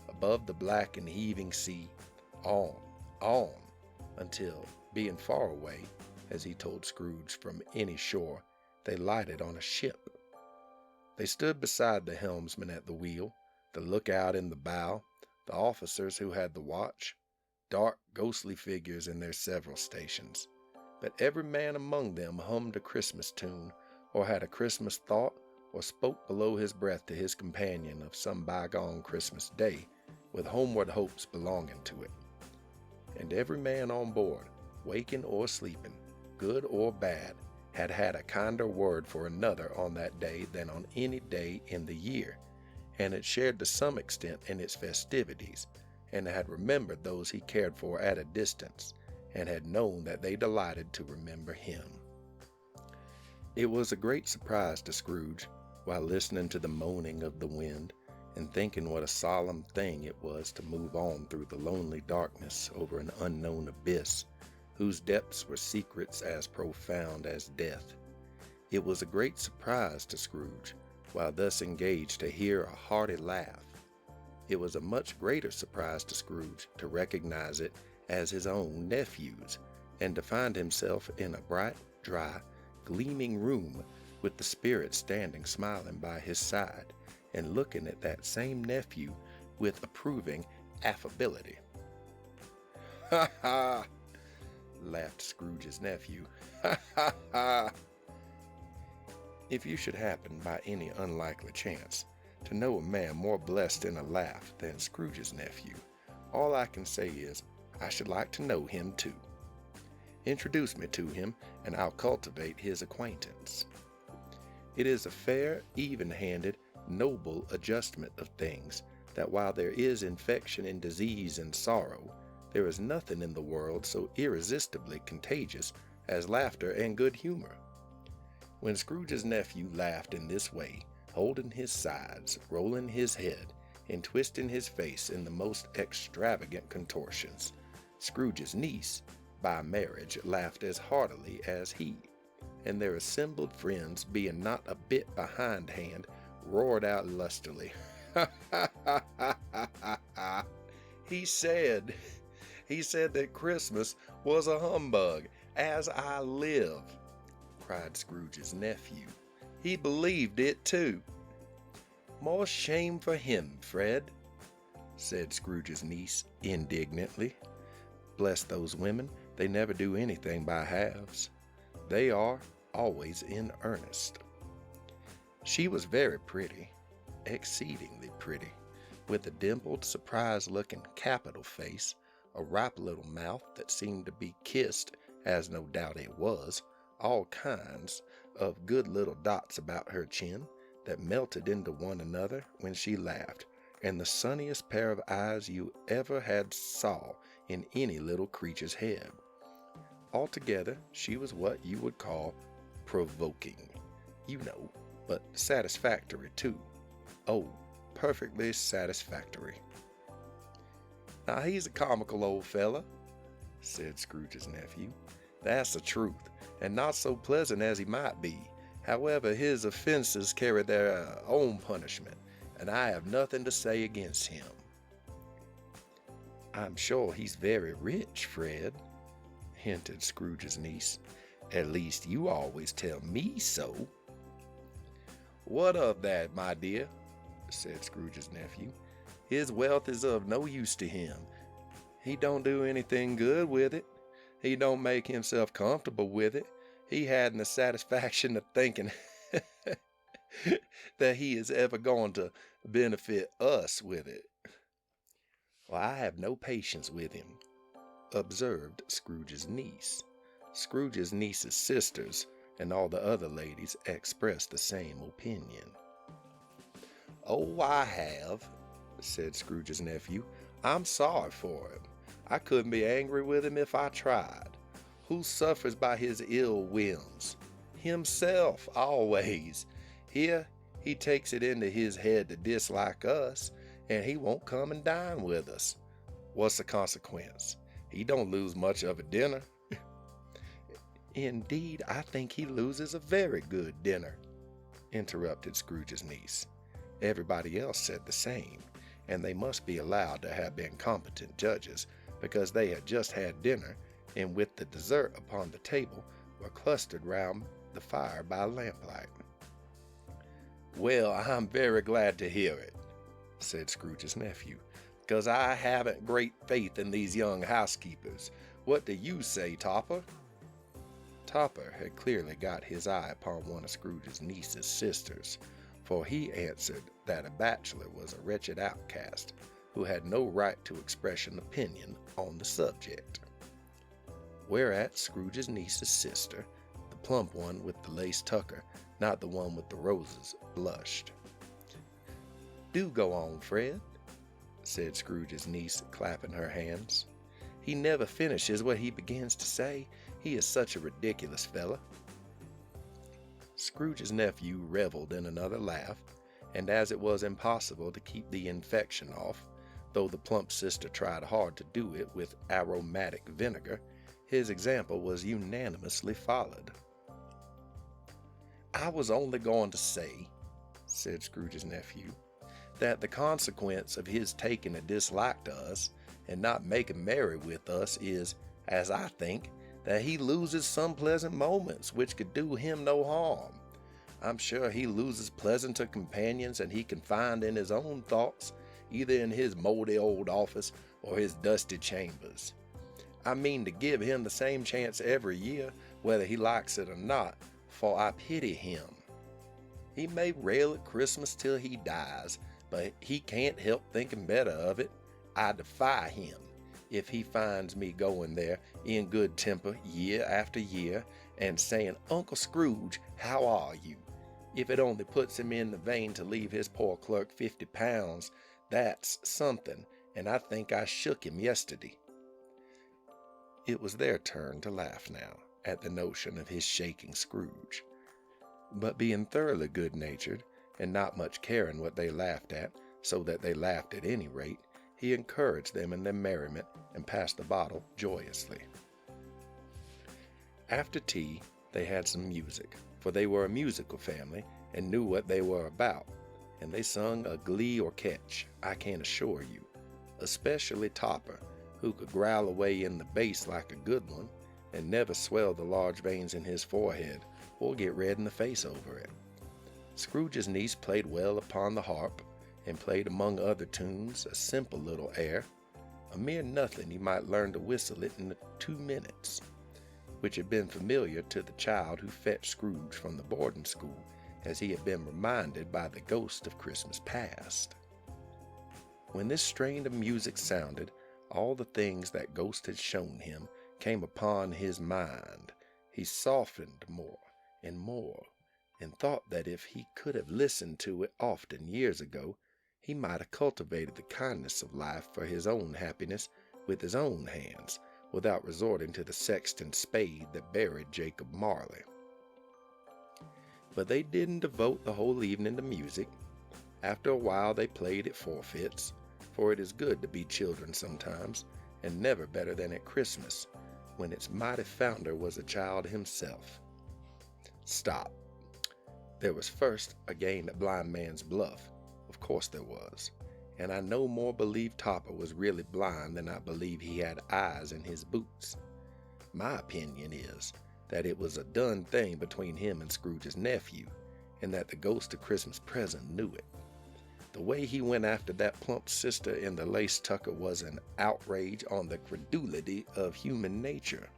[SPEAKER 1] above the black and heaving sea, on, until, being far away, as he told Scrooge, from any shore, they lighted on a ship. They stood beside the helmsman at the wheel, the lookout in the bow, the officers who had the watch, dark, ghostly figures in their several stations. But every man among them hummed a Christmas tune, or had a Christmas thought, or spoke below his breath to his companion of some bygone Christmas day, with homeward hopes belonging to it. And every man on board, waking or sleeping, good or bad, had had a kinder word for another on that day than on any day in the year, and had shared to some extent in its festivities, and had remembered those he cared for at a distance, and had known that they delighted to remember him. It was a great surprise to Scrooge, while listening to the moaning of the wind, and thinking what a solemn thing it was to move on through the lonely darkness over an unknown abyss, whose depths were secrets as profound as death. It was a great surprise to Scrooge, while thus engaged, to hear a hearty laugh. It was a much greater surprise to Scrooge to recognize it as his own nephew's, and to find himself in a bright, dry, gleaming room with the Spirit standing smiling by his side, and looking at that same nephew with approving affability. "Ha ha!" laughed Scrooge's nephew. "Ha ha ha!" If you should happen by any unlikely chance to know a man more blessed in a laugh than Scrooge's nephew, all I can say is, I should like to know him too. Introduce me to him, and I'll cultivate his acquaintance. It is a fair, even-handed, noble adjustment of things, that while there is infection and disease and sorrow, there is nothing in the world so irresistibly contagious as laughter and good humor. When Scrooge's nephew laughed in this way, holding his sides, rolling his head, and twisting his face in the most extravagant contortions, Scrooge's niece, by marriage, laughed as heartily as he, and their assembled friends, being not a bit behindhand, roared out lustily, "Ha ha ha ha ha ha! He said that Christmas was a humbug, as I live!" cried Scrooge's nephew. "He believed it too." "More shame for him, Fred," said Scrooge's niece indignantly. "Bless those women, they never do anything by halves. They are always in earnest." She was very pretty, exceedingly pretty, with a dimpled, surprised-looking capital face, a ripe little mouth that seemed to be kissed, as no doubt it was, all kinds of good little dots about her chin that melted into one another when she laughed, and the sunniest pair of eyes you ever had saw in any little creature's head. Altogether, she was what you would call provoking, you know, but satisfactory too. Oh, perfectly satisfactory. "Now he's a comical old fella," said Scrooge's nephew. "That's the truth, and not so pleasant as he might be. However, his offenses carry their own punishment, and I have nothing to say against him." "I'm sure he's very rich, Fred," hinted Scrooge's niece. "At least you always tell me so." "What of that, my dear?" said Scrooge's nephew. "His wealth is of no use to him. He don't do anything good with it. He don't make himself comfortable with it. He hadn't the satisfaction of thinking that he is ever going to benefit us with it." "Well, I have no patience with him," observed Scrooge's niece. Scrooge's niece's sisters and all the other ladies expressed the same opinion. "Oh, I have," said Scrooge's nephew. "I'm sorry for him. I couldn't be angry with him if I tried. Who suffers by his ill whims? Himself, always. Here, he takes it into his head to dislike us, and he won't come and dine with us. What's the consequence? He don't lose much of a dinner." "Indeed, I think he loses a very good dinner," interrupted Scrooge's niece. Everybody else said the same, and they must be allowed to have been competent judges, because they had just had dinner, and with the dessert upon the table, were clustered round the fire by lamplight. "Well, I'm very glad to hear it," said Scrooge's nephew, "because I haven't great faith in these young housekeepers. What do you say, Topper?" Topper had clearly got his eye upon one of Scrooge's niece's sisters, for he answered that a bachelor was a wretched outcast, who had no right to express an opinion on the subject. Whereat Scrooge's niece's sister, the plump one with the lace tucker, not the one with the roses, blushed. "Do go on, Fred," said Scrooge's niece, clapping her hands. "He never finishes what he begins to say. He is such a ridiculous fella." Scrooge's nephew reveled in another laugh, and as it was impossible to keep the infection off, though the plump sister tried hard to do it with aromatic vinegar, his example was unanimously followed. "I was only going to say," said Scrooge's nephew, "that the consequence of his taking a dislike to us and not making merry with us is, as I think, that he loses some pleasant moments which could do him no harm. I'm sure he loses pleasanter companions than he can find in his own thoughts, either in his moldy old office or his dusty chambers. I mean to give him the same chance every year, whether he likes it or not, for I pity him. He may rail at Christmas till he dies, but he can't help thinking better of it. I defy him, if he finds me going there in good temper year after year and saying, 'Uncle Scrooge, how are you?' If it only puts him in the vein to leave his poor clerk £50, that's something, and I think I shook him yesterday." It was their turn to laugh now at the notion of his shaking Scrooge. But being thoroughly good-natured, and not much caring what they laughed at, so that they laughed at any rate, he encouraged them in their merriment and passed the bottle joyously. After tea, they had some music, for they were a musical family and knew what they were about, and they sung a glee or catch, I can assure you, especially Topper, who could growl away in the bass like a good one, and never swell the large veins in his forehead, or get red in the face over it. Scrooge's niece played well upon the harp, and played among other tunes a simple little air, a mere nothing you might learn to whistle it in 2 minutes, which had been familiar to the child who fetched Scrooge from the boarding school, as he had been reminded by the ghost of Christmas past. When this strain of music sounded, all the things that ghost had shown him came upon his mind. He softened more and more, and thought that if he could have listened to it often years ago, he might have cultivated the kindness of life for his own happiness with his own hands, without resorting to the sexton's spade that buried Jacob Marley. But they didn't devote the whole evening to music. After a while they played at forfeits, for it is good to be children sometimes, and never better than at Christmas, when its mighty founder was a child himself. Stop. There was first a game at Blind Man's Bluff. Of course there was. And I no more believe Topper was really blind than I believe he had eyes in his boots. My opinion is that it was a done thing between him and Scrooge's nephew, and that the ghost of Christmas present knew it. The way he went after that plump sister in the lace tucker was an outrage on the credulity of human nature.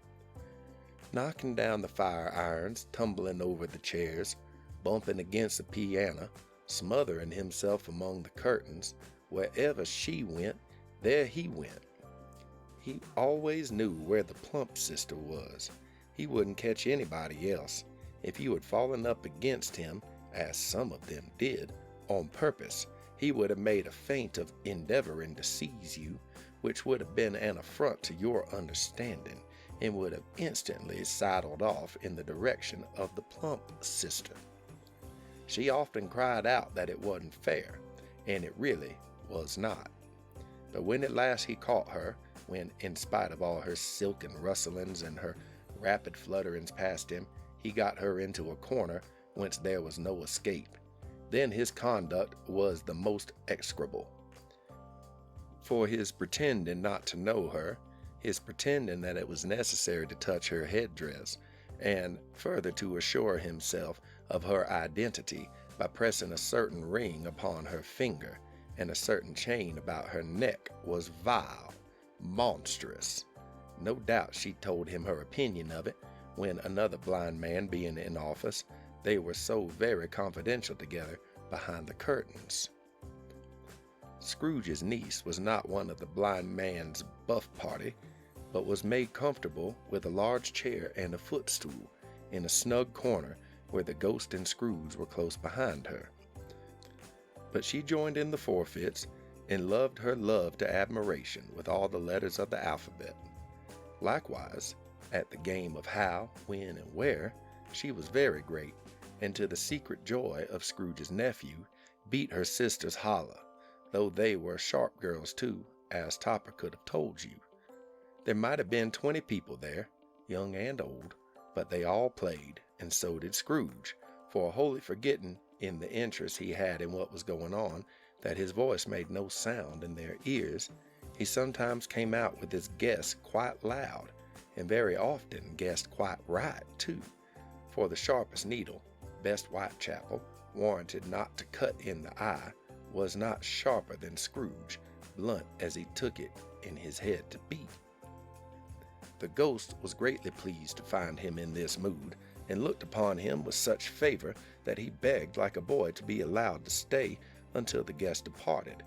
[SPEAKER 1] Knocking down the fire irons, tumbling over the chairs, bumping against the piano, smothering himself among the curtains, wherever she went, there he went. He always knew where the plump sister was. He wouldn't catch anybody else. If you had fallen up against him, as some of them did, on purpose, he would have made a feint of endeavoring to seize you, which would have been an affront to your understanding, and would have instantly sidled off in the direction of the plump sister. She often cried out that it wasn't fair, and it really was not. But when at last he caught her, when, in spite of all her silken rustlings and her rapid flutterings past him, he got her into a corner whence there was no escape, then his conduct was the most execrable. For his pretending not to know her, his pretending that it was necessary to touch her headdress, and further to assure himself of her identity by pressing a certain ring upon her finger and a certain chain about her neck, was vile, monstrous. No doubt she told him her opinion of it, when another blind man being in office, they were so very confidential together behind the curtains. Scrooge's niece was not one of the blind man's buff party, but was made comfortable with a large chair and a footstool, in a snug corner where the ghost and Scrooge were close behind her. But she joined in the forfeits and loved her love to admiration with all the letters of the alphabet. Likewise, at the game of how, when, and where, she was very great, and to the secret joy of Scrooge's nephew, beat her sisters holler, though they were sharp girls too, as Topper could have told you. There might have been 20 people there, young and old, but they all played, and so did Scrooge, for wholly forgetting, in the interest he had in what was going on, that his voice made no sound in their ears, he sometimes came out with his guess quite loud, and very often guessed quite right too, for the sharpest needle, best Whitechapel, warranted not to cut in the eye, was not sharper than Scrooge, blunt as he took it in his head to be. The ghost was greatly pleased to find him in this mood, and looked upon him with such favor that he begged like a boy to be allowed to stay until the guest departed.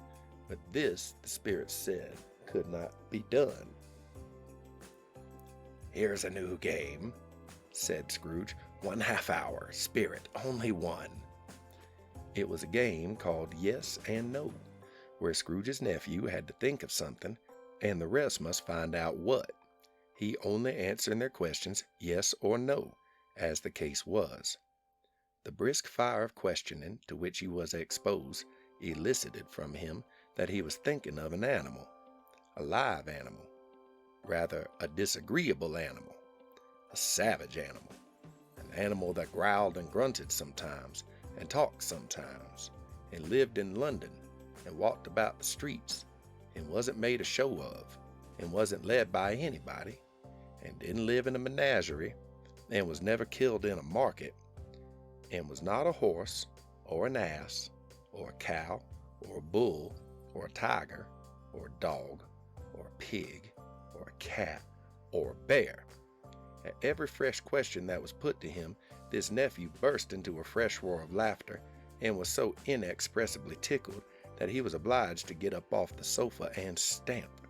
[SPEAKER 1] But this, the spirit said, could not be done. "Here's a new game," said Scrooge. "1/2 hour, spirit, only one." It was a game called Yes and No, where Scrooge's nephew had to think of something, and the rest must find out what. He only answering their questions yes or no, as the case was. The brisk fire of questioning to which he was exposed elicited from him that he was thinking of an animal, a live animal, rather a disagreeable animal, a savage animal, an animal that growled and grunted sometimes, and talked sometimes, and lived in London, and walked about the streets, and wasn't made a show of, and wasn't led by anybody, and didn't live in a menagerie, and was never killed in a market, and was not a horse, or an ass, or a cow, or a bull, or a tiger, or a dog, or a pig, or a cat, or a bear. At every fresh question that was put to him, this nephew burst into a fresh roar of laughter, and was so inexpressibly tickled that he was obliged to get up off the sofa and stamp.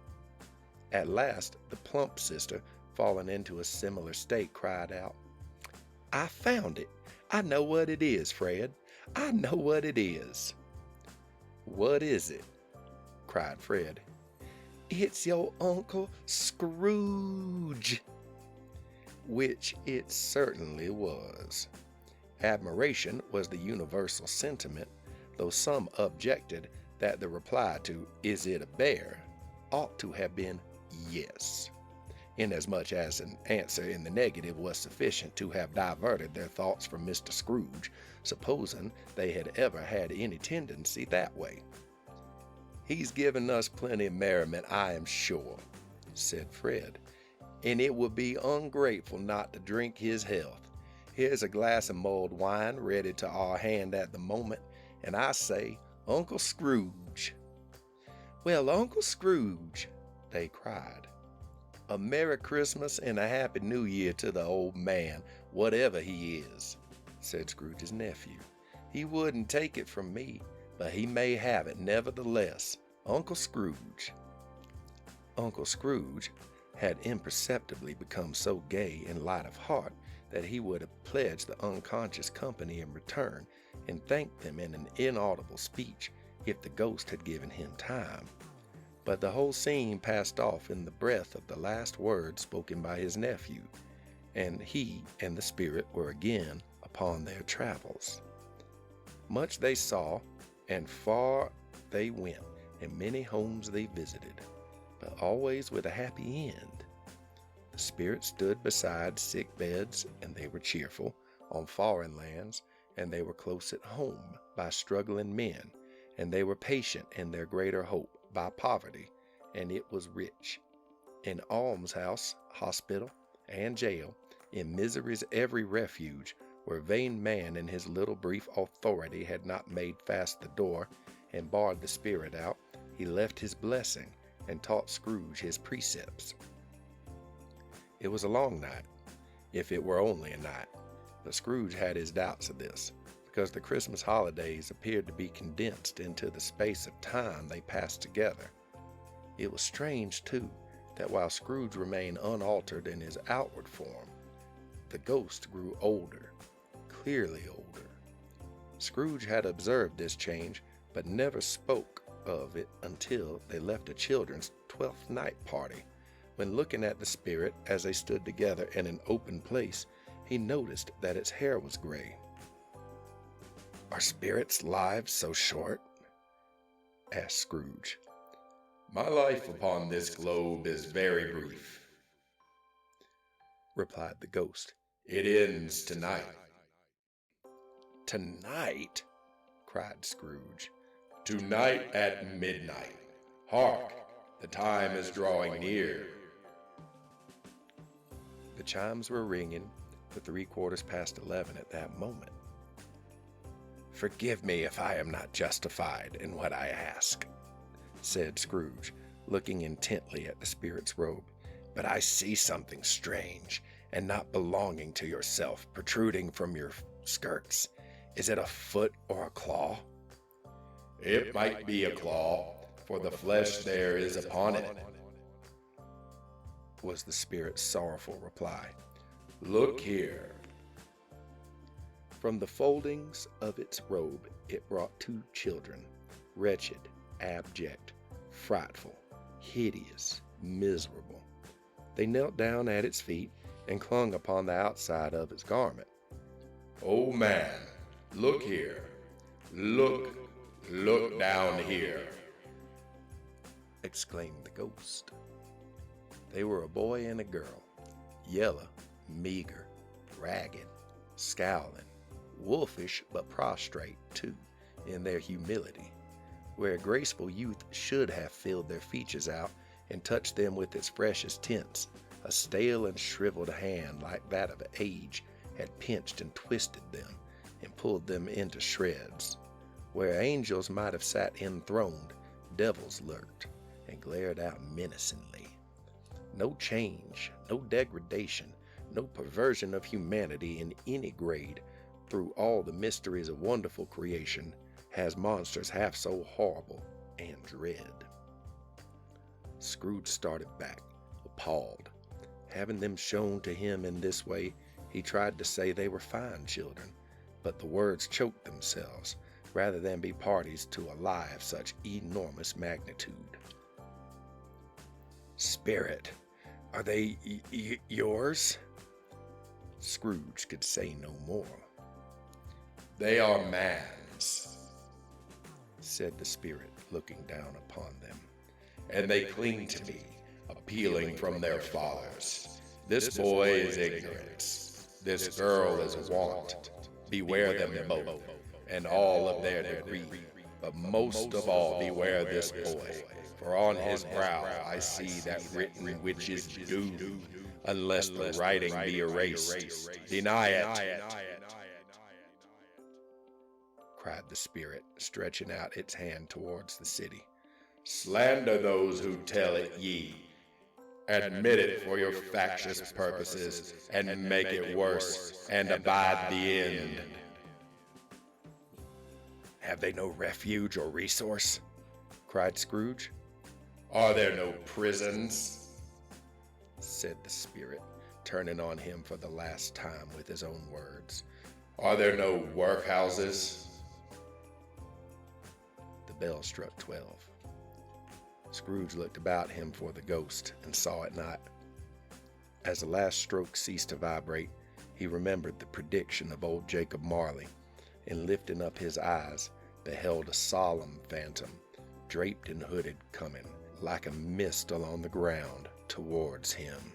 [SPEAKER 1] At last, the plump sister, falling into a similar state, cried out, "I found it! I know what it is, Fred! I know what it is!" "What is it?" cried Fred. "It's your Uncle Scrooge!" Which it certainly was. Admiration was the universal sentiment, though some objected that the reply to "Is it a bear?" ought to have been yes, inasmuch as an answer in the negative was sufficient to have diverted their thoughts from Mr. Scrooge, supposing they had ever had any tendency that way. "He's given us plenty of merriment, I am sure," said Fred, "and it would be ungrateful not to drink his health. Here's a glass of mulled wine ready to our hand at the moment, and I say, Uncle Scrooge." "Well, Uncle Scrooge," they cried, "a Merry Christmas and a Happy New Year to the old man, whatever he is," said Scrooge's nephew. "He wouldn't take it from me, but he may have it nevertheless. Uncle Scrooge." Uncle Scrooge had imperceptibly become so gay and light of heart that he would have pledged the unconscious company in return, and thanked them in an inaudible speech if the ghost had given him time. But the whole scene passed off in the breath of the last word spoken by his nephew, and he and the spirit were again upon their travels. Much they saw, and far they went, and many homes they visited, but always with a happy end. The spirit stood beside sick beds, and they were cheerful, on foreign lands, and they were close at home by struggling men, and they were patient in their greater hope by poverty, and it was rich. In almshouse, hospital, and jail, in misery's every refuge, where vain man in his little brief authority had not made fast the door and barred the spirit out, he left his blessing and taught Scrooge his precepts. It was a long night, if it were only a night, but Scrooge had his doubts of this, because the Christmas holidays appeared to be condensed into the space of time they passed together. It was strange, too, that while Scrooge remained unaltered in his outward form, The ghost grew older, clearly older. Scrooge had observed this change, but never spoke of it until they left a children's 12th night party. When looking at the spirit as they stood together in an open place, he noticed that its hair was gray. "Are spirits' lives so short?" asked Scrooge.
[SPEAKER 2] My life upon this globe is very brief,
[SPEAKER 1] replied the ghost.
[SPEAKER 2] It ends tonight.
[SPEAKER 1] "Tonight?" cried Scrooge.
[SPEAKER 2] Tonight at midnight. Hark, the time is drawing near.
[SPEAKER 1] The chimes were ringing for 11:15 at that moment. "Forgive me if I am not justified in what I ask," said Scrooge, looking intently at the spirit's robe, "but I see something strange and not belonging to yourself protruding from your skirts. Is it a foot or a claw?"
[SPEAKER 2] It might be a claw, for the flesh there is upon it,
[SPEAKER 1] was the spirit's sorrowful reply.
[SPEAKER 2] Look here.
[SPEAKER 1] From the foldings of its robe it brought 2 children, wretched, abject, frightful, hideous, miserable. They knelt down at its feet and clung upon the outside of its garment.
[SPEAKER 2] "Oh man, look here. Look down here,"
[SPEAKER 1] exclaimed the ghost. They were a boy and a girl, yellow, meager, ragged, scowling, wolfish but prostrate, too, in their humility, where graceful youth should have filled their features out and touched them with its freshest tints. A stale and shriveled hand like that of age had pinched and twisted them and pulled them into shreds. Where angels might have sat enthroned, devils lurked and glared out menacingly. No change, no degradation, no perversion of humanity in any grade through all the mysteries of wonderful creation has monsters half so horrible and dread. Scrooge started back, appalled. Having them shown to him in this way, he tried to say they were fine children, but the words choked themselves, rather than be parties to a lie of such enormous magnitude. "Spirit, are they yours?" Scrooge could say no more.
[SPEAKER 2] "They are man's,"
[SPEAKER 1] said the spirit, looking down upon them.
[SPEAKER 2] "and they cling to me, appealing from their fathers. This boy is ignorance. This girl is want. Beware them both, and all of their degree. But most of all beware this boy, for on his brow I see that written which is doom, unless the writing be erased. Deny it,"
[SPEAKER 1] cried the spirit, stretching out its hand towards the city.
[SPEAKER 2] "Slander those who tell it ye. Admit it for your factious purposes, and make it worse, and abide the end."
[SPEAKER 1] "Have they no refuge or resource?" cried Scrooge.
[SPEAKER 2] "Are there no prisons?"
[SPEAKER 1] said the spirit, turning on him for the last time with his own words.
[SPEAKER 2] "Are there no workhouses?"
[SPEAKER 1] The bell struck 12. Scrooge looked about him for the ghost and saw it not. As the last stroke ceased to vibrate, he remembered the prediction of old Jacob Marley, and lifting up his eyes, beheld a solemn phantom, draped and hooded, coming like a mist along the ground towards him.